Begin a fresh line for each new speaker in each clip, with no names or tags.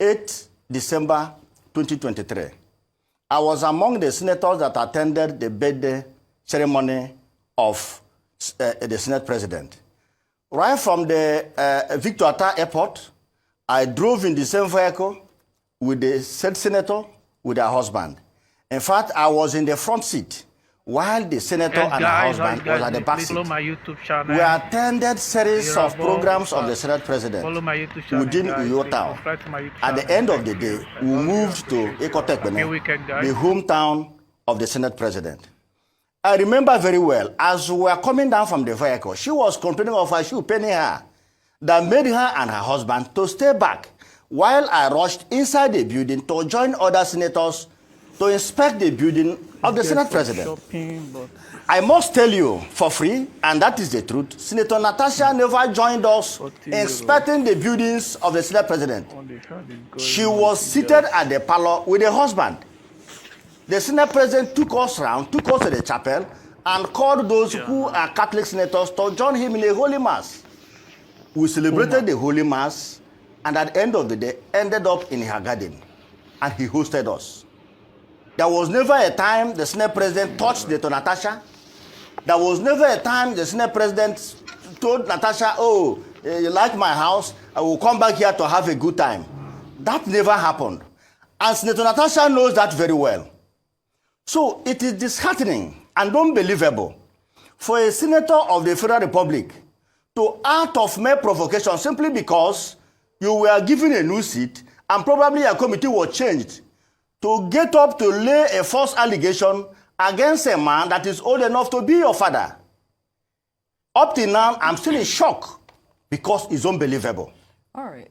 8 December 2023. I was among the senators that attended the birthday ceremony of the Senate President. Right from the Victor Atta Airport, I drove in the same vehicle with the said senator, with her husband. In fact, I was in the front seat while the senator and her husband was at the back seat. We attended series of programs of the Senate President within Uyo Town. At the end of the day, we moved to Ekotekbene, the hometown of the Senate President. I remember very well, as we were coming down from the vehicle, she was complaining of her shoe paining her that made her and her husband to stay back while I rushed inside the building to join other senators to inspect the building of the Senate President. I must tell you for free, and that is the truth, Senator Natasha never joined us inspecting the buildings of the Senate President. She was seated at the parlor with her husband. The Senate President took us around, took us to the chapel, and called those who are Catholic senators to join him in a Holy Mass. We celebrated the Holy Mass, and at the end of the day, ended up in her garden, and he hosted us. There was never a time the Senate President touched Senator Natasha. There was never a time the Senate President told Natasha, oh, you like my house, I will come back here to have a good time. That never happened. And Senator Natasha knows that very well. So it is disheartening and unbelievable for a senator of the Federal Republic to act of mere provocation simply because you were given a new seat and probably a committee was changed to get up to lay a false allegation against a man that is old enough to be your father. Up till now, I'm still in shock because it's unbelievable.
All right,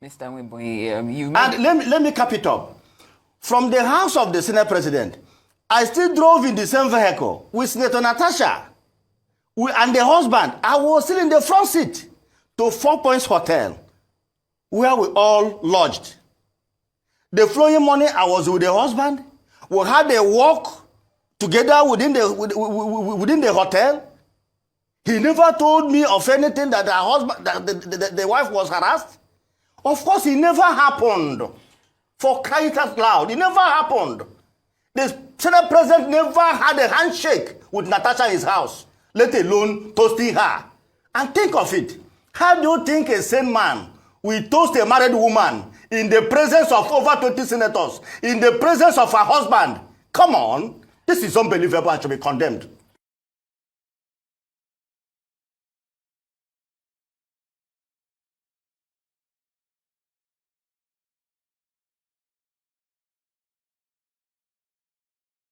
Mr. Nwebunyi, you...
And let me cap it up. From the house of the Senate President, I still drove in the same vehicle with Senator Natasha and the husband. I was still in the front seat to 4 Points Hotel, where we all lodged. The following morning, I was with the husband. We had a walk together within the hotel. He never told me of anything that the husband, that the wife was harassed. Of course, it never happened. For crying out loud, it never happened. The Senate President never had a handshake with Natasha in his house, let alone toasting her. And think of it. How do you think a sane man will toast a married woman in the presence of over 20 senators, in the presence of her husband? Come on. This is unbelievable and should be condemned.